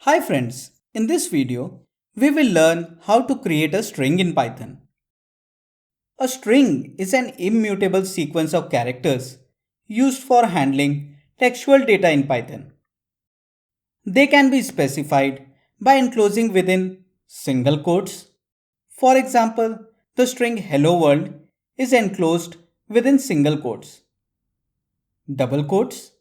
Hi friends, in this video, we will learn how to create a string in Python. A string is an immutable sequence of characters used for handling textual data in Python. They can be specified by enclosing within single quotes. For example, the string hello world is enclosed within single quotes. Double quotes.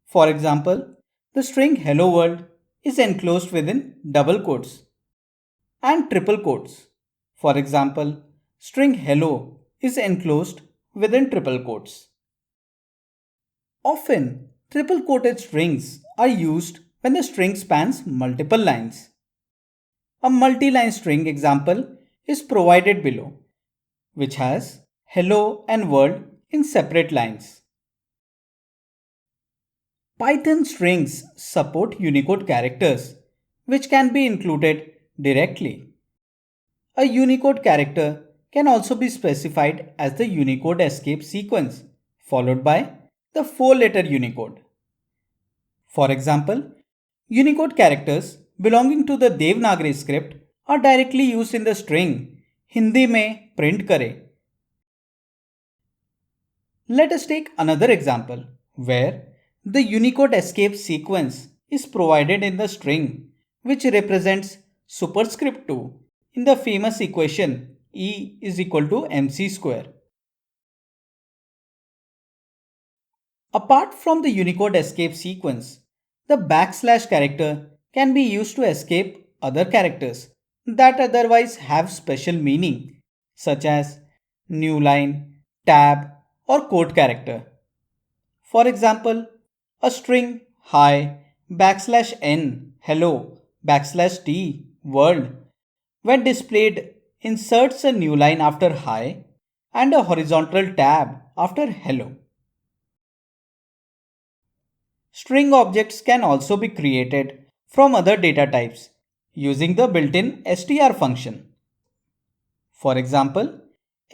For example, the string hello world is enclosed within double quotes. And triple quotes. For example, string hello is enclosed within triple quotes. Often, triple quoted strings are used when the string spans multiple lines. A multi-line string example is provided below, which has hello and world in separate lines. Python strings support Unicode characters, which can be included directly. A Unicode character can also be specified as the Unicode escape sequence, followed by the 4-letter Unicode. For example, Unicode characters belonging to the Devanagari script are directly used in the string Hindi mein print kare. Let us take another example where the Unicode escape sequence is provided in the string which represents superscript 2 in the famous equation E is equal to mc square. Apart from the Unicode escape sequence, the backslash character can be used to escape other characters that otherwise have special meaning, such as new line, tab, or quote character. For example, a string hi backslash n hello backslash t world when displayed inserts a new line after hi and a horizontal tab after hello. String objects can also be created from other data types using the built-in str function. For example,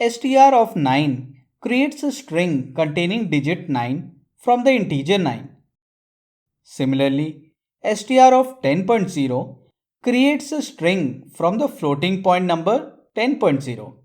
str of 9 creates a string containing digit 9 from the integer 9. Similarly, str of 10.0 creates a string from the floating point number 10.0.